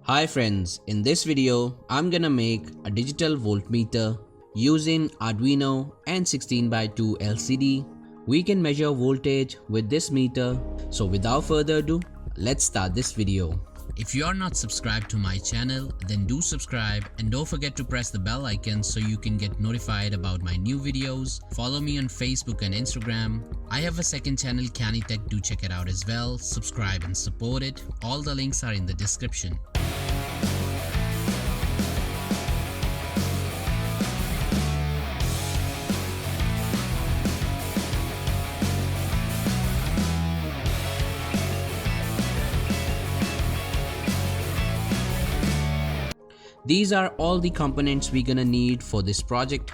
Hi friends, in this video, I'm gonna make a digital voltmeter using Arduino and 16x2 LCD. We can measure voltage with this meter. So without further ado, let's start this video. If you are not subscribed to my channel, then do subscribe and don't forget to press the bell icon so you can get notified about my new videos. Follow me on Facebook and Instagram. I have a second channel, CannyTech, do check it out as well. Subscribe and support it. All the links are in the description. These are all the components we're gonna need for this project.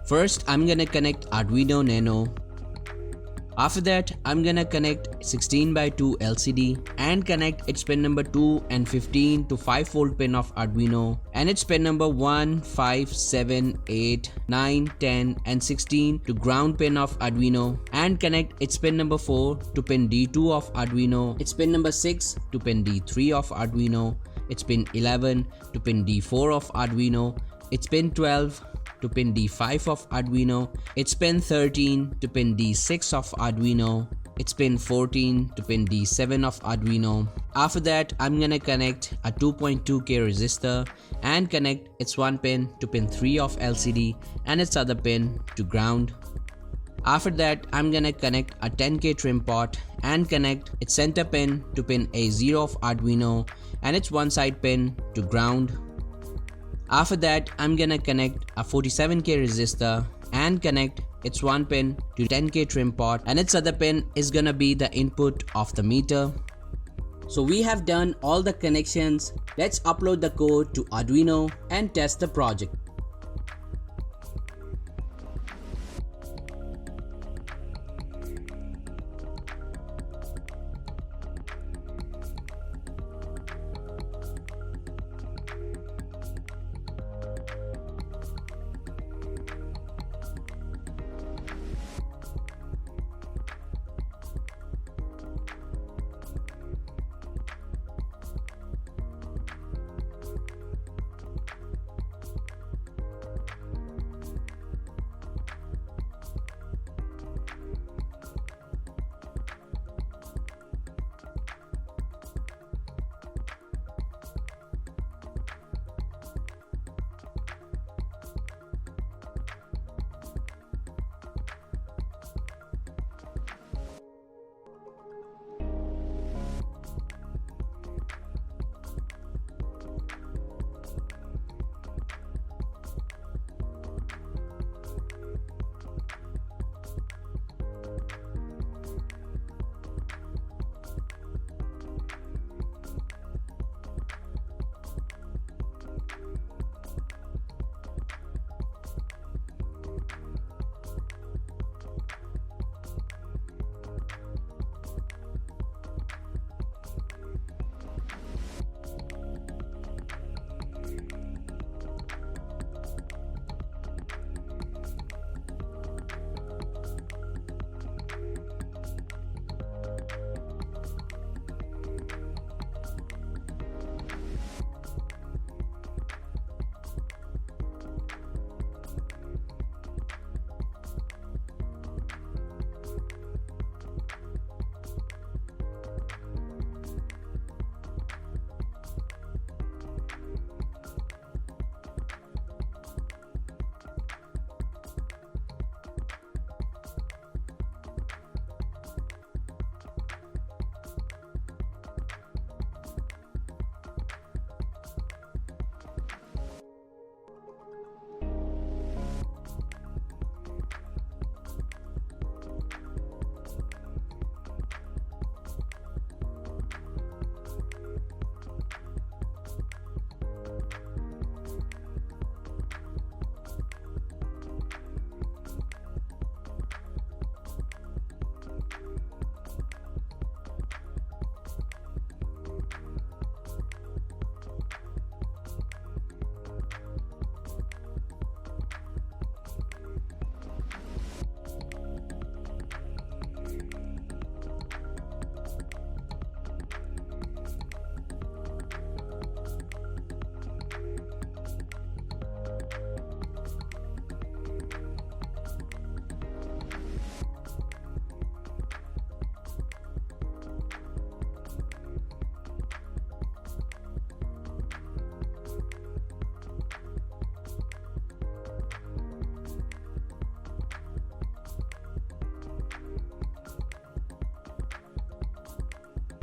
First, I'm gonna connect Arduino Nano. After that, I'm gonna connect 16x2 LCD and connect its pin number 2 and 15 to 5V pin of Arduino and its pin number 1, 5, 7, 8, 9, 10 and 16 to ground pin of Arduino and connect its pin number 4 to pin D2 of Arduino, its pin number 6 to pin D3 of Arduino, its pin 11 to pin D4 of Arduino, its pin 12 to pin D5 of Arduino, its pin 13 to pin D6 of Arduino, its pin 14 to pin D7 of Arduino. After that, I'm gonna connect a 2.2K resistor and connect its one pin to pin 3 of LCD and its other pin to ground. After that, I'm gonna connect a 10K trim pot and connect its center pin to pin A0 of Arduino and its one side pin to ground. After that, I'm gonna connect a 47K resistor and connect its one pin to 10K trim pot and its other pin is gonna be the input of the meter. So we have done all the connections. Let's upload the code to Arduino and test the project.